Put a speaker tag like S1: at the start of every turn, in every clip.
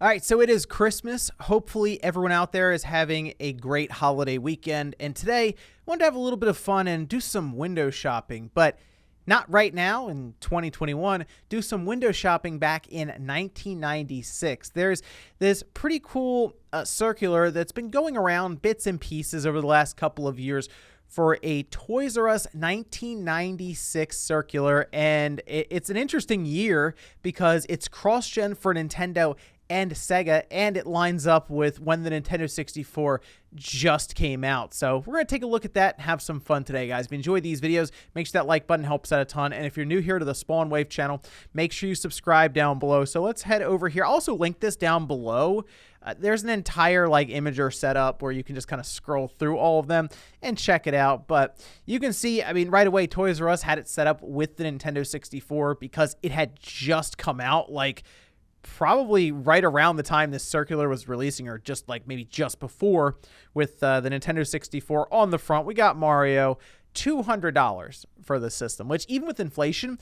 S1: All right, so it is Christmas. Hopefully everyone out there is having a great holiday weekend. And today, I wanted to have a little bit of fun and do some window shopping, but not right now in 2021. Do some window shopping back in 1996. There's this pretty cool circular that's been going around bits and pieces over the last couple of years for a Toys R Us 1996 circular. And it's an interesting year because it's cross-gen for Nintendo and Sega, and it lines up with when the Nintendo 64 just came out. So we're going to take a look at that and have some fun today, guys. If you enjoy these videos, make sure that like button helps out a ton. And if you're new here to the Spawn Wave channel, make sure you subscribe down below. So let's head over here. I'll also link this down below. There's an entire imager setup where you can just kind of scroll through all of them and check it out. But you can see, I mean, right away, Toys R Us had it set up with the Nintendo 64 because it had just come out, probably right around the time this circular was releasing, or just maybe just before, with the Nintendo 64 on the front. We got Mario, $200 for the system, which even with inflation,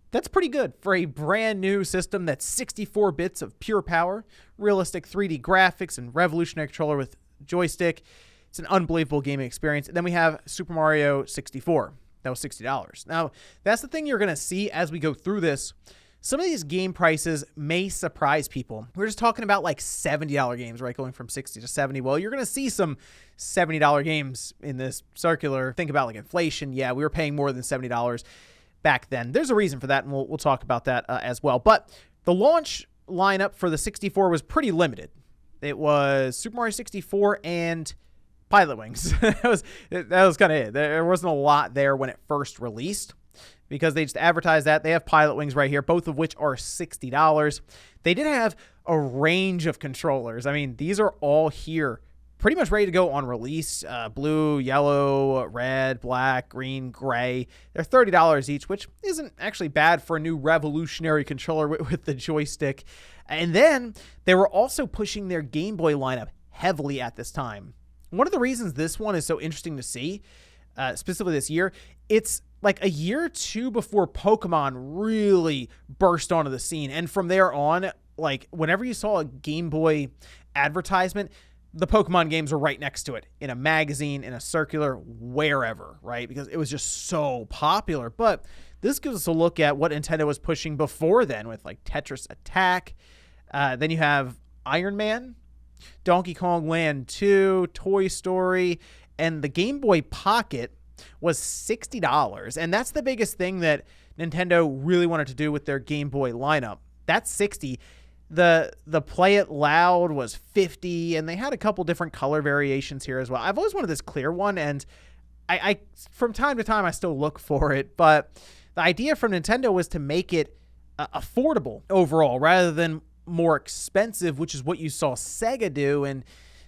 S1: that's pretty good for a brand new system that's 64 bits of pure power, realistic 3D graphics, and revolutionary controller with joystick. It's an unbelievable gaming experience. And then we have Super Mario 64. That was $60. Now, that's the thing you're going to see as we go through this. Some of these game prices may surprise people. We're just talking about $70 games, right? Going from 60 to 70. Well, you're going to see some $70 games in this circular. Think about inflation. Yeah, we were paying more than $70 back then. There's a reason for that, and we'll talk about that as well. But the launch lineup for the 64 was pretty limited. It was Super Mario 64 and Pilot Wings. that was kind of it. There wasn't a lot there when it first released, because they just advertised that. They have Pilot Wings right here, both of which are $60. They did have a range of controllers. I mean, these are all here, pretty much ready to go on release. Blue, yellow, red, black, green, gray. They're $30 each, which isn't actually bad for a new revolutionary controller with the joystick. And then they were also pushing their Game Boy lineup heavily at this time. One of the reasons this one is so interesting to see, specifically this year, it's a year or two before Pokemon really burst onto the scene. And from there on, whenever you saw a Game Boy advertisement, the Pokemon games were right next to it in a magazine, in a circular, wherever, right? Because it was just so popular. But this gives us a look at what Nintendo was pushing before then with Tetris Attack. Then you have Iron Man, Donkey Kong Land 2, Toy Story, and the Game Boy Pocket was $60. And that's the biggest thing that Nintendo really wanted to do with their Game Boy lineup. That's $60. The Play It Loud was $50, and they had a couple different color variations here as well. I've always wanted this clear one, and I from time to time I still look for it, but the idea from Nintendo was to make it affordable overall rather than more expensive, which is what you saw Sega do, and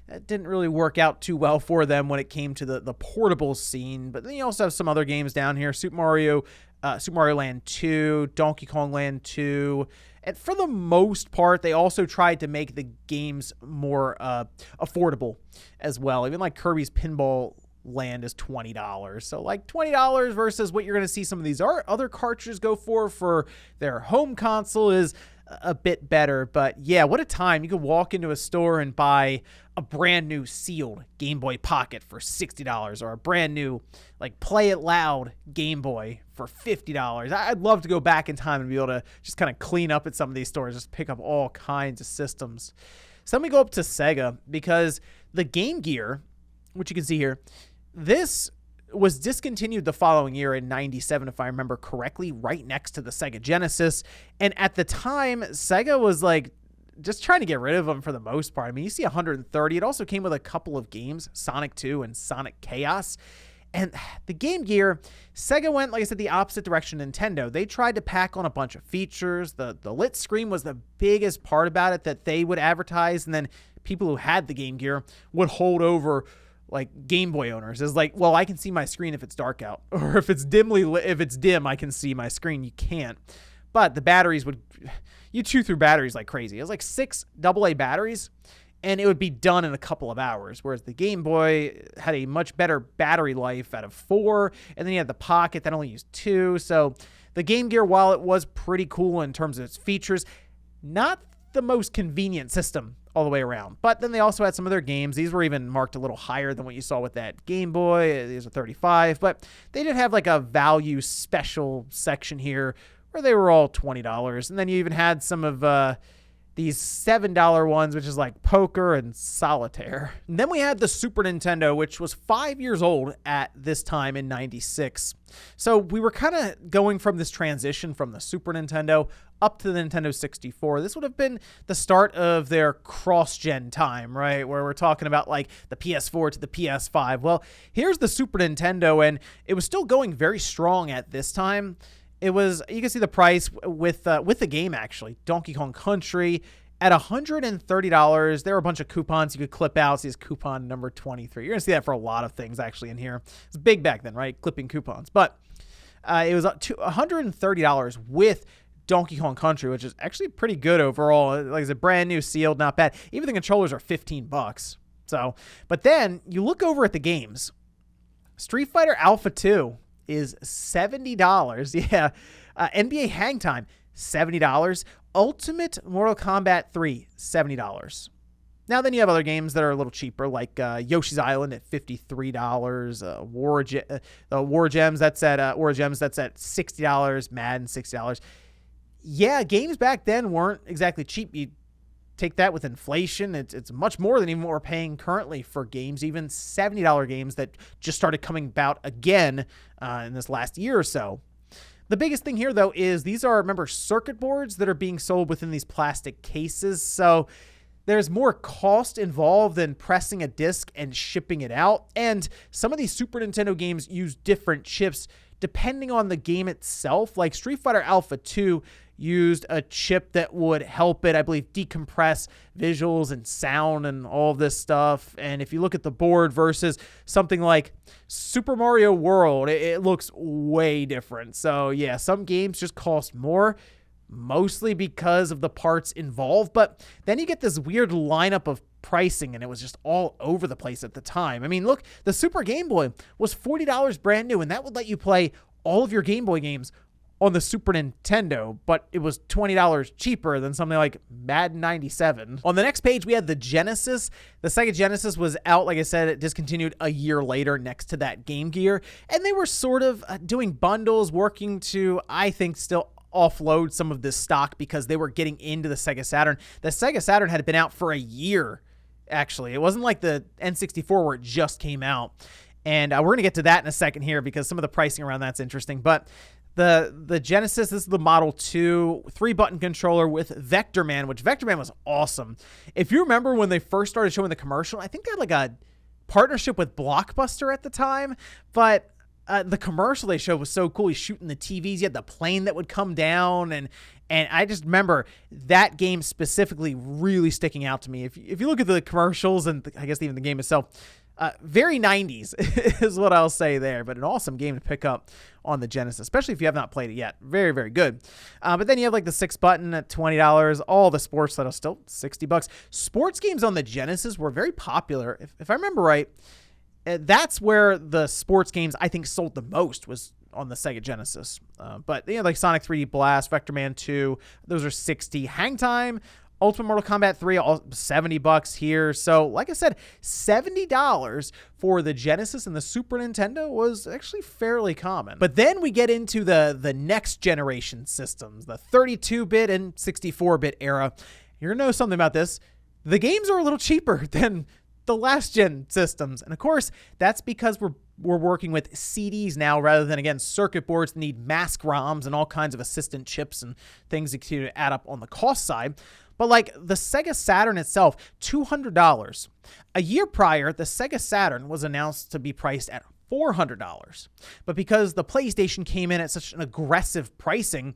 S1: that didn't really work out too well for them when it came to the portable scene. But then you also have some other games down here: Super Mario Land 2, Donkey Kong Land 2. And for the most part, they also tried to make the games more affordable as well. Even Kirby's Pinball Land is $20. So $20 versus what you're going to see some of these other cartridges go for their home console is a bit better. But yeah, what a time. You could walk into a store and buy a brand new sealed Game Boy Pocket for $60, or a brand new Play It Loud Game Boy for $50. I'd love to go back in time and be able to just kind of clean up at some of these stores, just pick up all kinds of systems. So let me go up to Sega, because the Game Gear, which you can see here, this was discontinued the following year in 97, if I remember correctly, right next to the Sega Genesis. And at the time, Sega was just trying to get rid of them for the most part. I mean, you see 130. It also came with a couple of games, Sonic 2 and Sonic Chaos. And the Game Gear, Sega went, like I said, the opposite direction of Nintendo. They tried to pack on a bunch of features. The lit screen was the biggest part about it that they would advertise, and then people who had the Game Gear would hold over Game Boy owners is well, I can see my screen if it's dark out, or if it's dimly lit, if it's dim, I can see my screen. You can't. But the batteries you chew through batteries like crazy. It was 6 AA batteries, and it would be done in a couple of hours. Whereas the Game Boy had a much better battery life out of 4, and then you had the Pocket that only used 2. So the Game Gear, while it was pretty cool in terms of its features, not the most convenient system all the way around. But then they also had some of their games. These were even marked a little higher than what you saw with that Game Boy. These are 35, but they did have like a value special section here where they were all $20. And then you even had some of these $7 ones, which is like poker and solitaire. And then we had the Super Nintendo, which was 5 years old at this time in 96. So we were kind of going from this transition from the Super Nintendo up to the Nintendo 64. This would have been the start of their cross-gen time, right? Where we're talking about like the PS4 to the PS5. Well, here's the Super Nintendo, and it was still going very strong at this time. It was, you can see the price with the game, actually. Donkey Kong Country at $130. There were a bunch of coupons you could clip out. See this coupon number 23. You're going to see that for a lot of things, actually, in here. It's big back then, right? Clipping coupons. But it was $130 with Donkey Kong Country, which is actually pretty good overall. Like I said, brand new, sealed, not bad. Even the controllers are $15. So, but then you look over at the games. Street Fighter Alpha 2 is $70. Yeah. NBA Hang Time, $70. Ultimate Mortal Kombat 3, $70. Now then you have other games that are a little cheaper, like Yoshi's Island at $53. War Gems, that's at $60. Madden, $60. Yeah, games back then weren't exactly cheap. You take that with inflation, it's much more than even what we're paying currently for games, even $70 games that just started coming about again in this last year or so. The biggest thing here, though, is these are, remember, circuit boards that are being sold within these plastic cases. So there's more cost involved than pressing a disc and shipping it out. And some of these Super Nintendo games use different chips depending on the game itself. Like Street Fighter Alpha 2 used a chip that would help it, I believe, decompress visuals and sound and all of this stuff. And if you look at the board versus something like Super Mario World, it looks way different. So yeah, some games just cost more, mostly because of the parts involved. But then you get this weird lineup of pricing, and it was just all over the place at the time. I mean, look, the Super Game Boy was $40 brand new, and that would let you play all of your Game Boy games on the Super Nintendo, but it was $20 cheaper than something like Madden 97. On the next page, we had the Genesis. The Sega Genesis was out, like I said, it discontinued a year later next to that Game Gear, and they were sort of doing bundles, working to, I think, still offload some of this stock because they were getting into the Sega Saturn. The Sega Saturn had been out for a year, actually. It wasn't like the N64 where it just came out. And we're going to get to that in a second here because some of the pricing around that's interesting. But the Genesis, this is the Model 2 3-button controller with Vector Man, which Vector Man was awesome. If you remember when they first started showing the commercial, I think they had like a partnership with Blockbuster at the time, but the commercial they showed was so cool. He's shooting the TVs. You had the plane that would come down, and I just remember that game specifically really sticking out to me. If you look at the commercials and I guess even the game itself, very 90s is what I'll say there, but an awesome game to pick up on the Genesis, especially if you have not played it yet. Very, very good. But then you have like the 6-button at $20, all the sports titles still $60. Sports games on the Genesis were very popular. If I remember right, that's where the sports games I think sold the most was on the Sega Genesis. But you know, like Sonic 3D Blast, Vector Man 2, those are $60. Hang Time, Ultimate Mortal Kombat 3, all $70 here. So, like I said, $70 for the Genesis and the Super Nintendo was actually fairly common. But then we get into the next generation systems, the 32-bit and 64-bit era. You're going to know something about this. The games are a little cheaper than the last gen systems. And of course, that's because we're working with CDs now rather than, again, circuit boards that need mask ROMs and all kinds of assistant chips and things that continue to add up on the cost side. But like the Sega Saturn itself, $200. A year prior, the Sega Saturn was announced to be priced at $400. But because the PlayStation came in at such an aggressive pricing,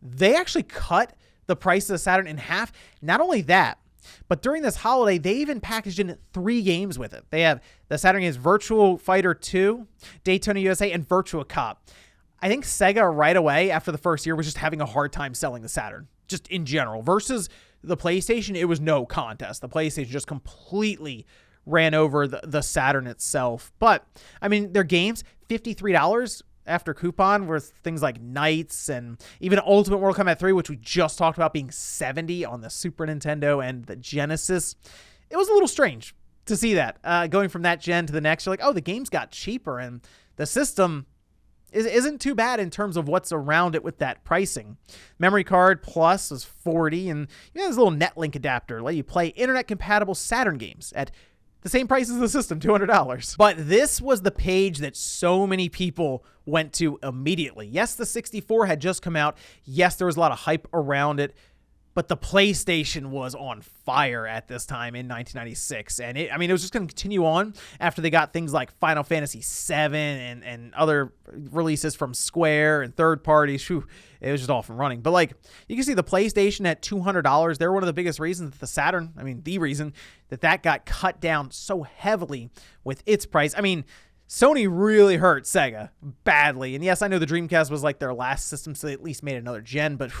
S1: they actually cut the price of the Saturn in half. Not only that, but during this holiday, they even packaged in 3 games with it. They have the Saturn games Virtua Fighter 2, Daytona USA, and Virtua Cop. I think Sega right away after the first year was just having a hard time selling the Saturn, just in general. Versus the PlayStation, it was no contest. The PlayStation just completely ran over the Saturn itself. But, I mean, their games, $53, after coupon were things like Knights and even Ultimate Mortal Kombat 3, which we just talked about being $70 on the Super Nintendo and the Genesis. It was a little strange to see that going from that gen to the next. You're like, oh, the games got cheaper and the system isn't too bad in terms of what's around it with that pricing. Memory card plus was $40, and there's a little Netlink adapter let you play internet compatible Saturn games at the same price as the system, $200. But this was the page that so many people went to immediately. Yes, the 64 had just come out. Yes, there was a lot of hype around it. But the PlayStation was on fire at this time in 1996. And it was just going to continue on after they got things like Final Fantasy VII and other releases from Square and third parties. Whew, it was just off and running. But like, you can see the PlayStation at $200. They're one of the biggest reasons that the Saturn, the reason that got cut down so heavily with its price. Sony really hurt Sega badly. And yes, I know the Dreamcast was like their last system, so they at least made another gen, but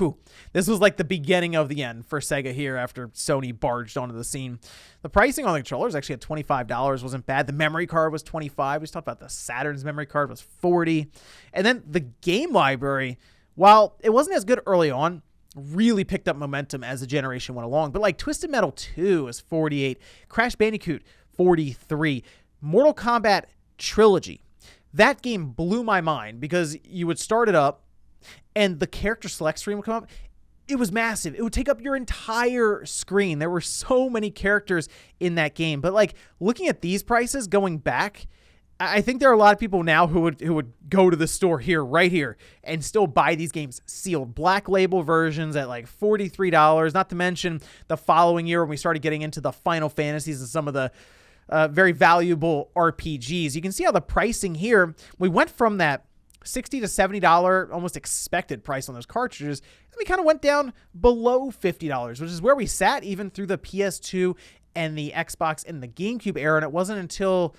S1: this was like the beginning of the end for Sega here after Sony barged onto the scene. The pricing on the controllers actually at $25 wasn't bad. The memory card was $25. We just talked about the Saturn's memory card was $40. And then the game library, while it wasn't as good early on, really picked up momentum as the generation went along. But like Twisted Metal 2 is $48, Crash Bandicoot $43, Mortal Kombat Trilogy. That game blew my mind because you would start it up and the character select screen would come up. It was massive. It would take up your entire screen. There were so many characters in that game. But like looking at these prices going back, I think there are a lot of people now who would go to the store right here and still buy these games sealed. Black label versions at like $43, not to mention the following year when we started getting into the Final Fantasies and some of the very valuable RPGs. You can see how the pricing here, we went from that $60 to $70 almost expected price on those cartridges, and we kind of went down below $50, which is where we sat even through the PS2 and the Xbox and the GameCube era. And it wasn't until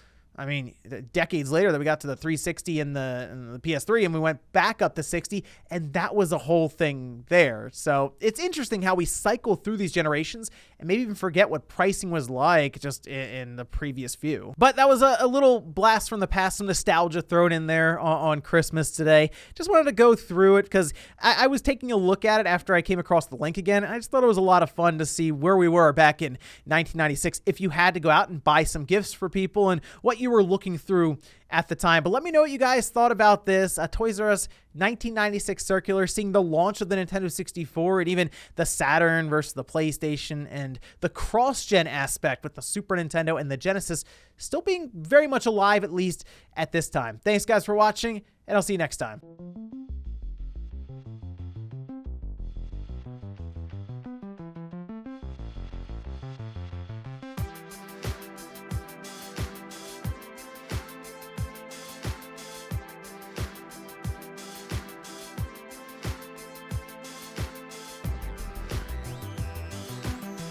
S1: decades later that we got to the 360 and the PS3, and we went back up to 60, and that was a whole thing there. So it's interesting how we cycle through these generations and maybe even forget what pricing was like just in the previous few. But that was a little blast from the past, some nostalgia thrown in there on Christmas today. Just wanted to go through it because I was taking a look at it after I came across the link again, and I just thought it was a lot of fun to see where we were back in 1996 if you had to go out and buy some gifts for people and what you were looking through at the time. But let me know what you guys thought about this. Toys R Us 1996 circular, seeing the launch of the Nintendo 64 and even the Saturn versus the PlayStation and the cross-gen aspect with the Super Nintendo and the Genesis still being very much alive, at least at this time. Thanks guys for watching, and I'll see you next time.